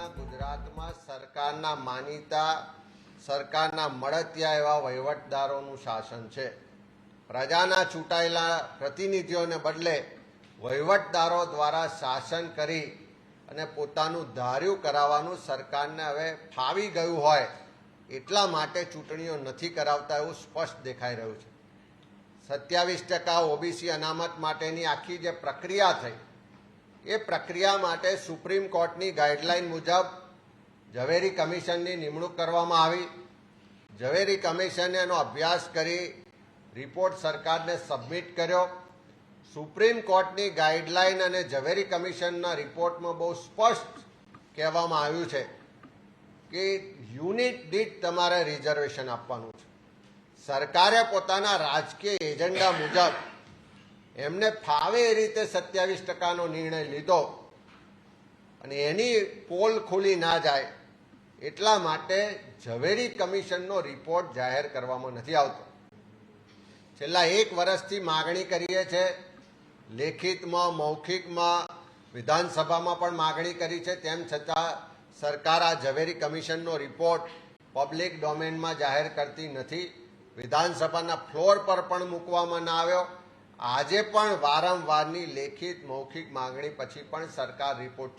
હાલના ગુજરાતમાં સરકારના માનીતા સરકારના મળતિયા એવા વહીવટદારોનું શાસન છે। પ્રજાના ચૂંટાયેલા પ્રતિનિધિઓને બદલે વહીવટદારો દ્વારા શાસન કરી અને પોતાનું ધાર્યું કરાવવાનું સરકારને હવે ફાવી ગયું હોય એટલા માટે ચૂંટણીઓ નથી કરાવતા એવું સ્પષ્ટ દેખાઈ રહ્યું છે। 27% ઓબીસી અનામત માટેની આખી જે પ્રક્રિયા થઈ એ પ્રક્રિયા માટે સુપ્રીમ કોર્ટની ગાઈડલાઈન મુજબ ઝવેરી કમિશનની નિમણૂક કરવામાં આવી। ઝવેરી કમિશને એનો અભ્યાસ કરી રિપોર્ટ સરકારને સબમિટ કર્યો। સુપ્રીમ કોર્ટની ગાઈડલાઈન અને ઝવેરી કમિશનના રિપોર્ટમાં બહુ સ્પષ્ટ કહેવામાં આવ્યું છે કે યુનિટ દીઠ તમારે રિઝર્વેશન આપવાનું છે। સરકારે પોતાના રાજકીય એજન્ડા મુજબ એમને ફાવે એ રીતે 27%નો નિર્ણય લીધો અને એની પોલ ખુલી ના જાય એટલા માટે ઝવેરી કમિશનનો રિપોર્ટ જાહેર કરવામાં નથી આવતો। છેલ્લા 1 વર્ષથી માગણી કરીએ છીએ, લેખિતમાં મૌખિકમાં વિધાનસભામાં પણ માગણી કરી છે, તેમ છતાં સરકાર આ ઝવેરી કમિશનનો રિપોર્ટ પબ્લિક ડોમેનમાં જાહેર કરતી નથી। વિધાનસભાના ફ્લોર પર પણ મૂકવામાં ના આવ્યો। આજે પણ વારંવારની લેખિત મૌખિક માંગણી પછી પણ સરકાર રિપોર્ટ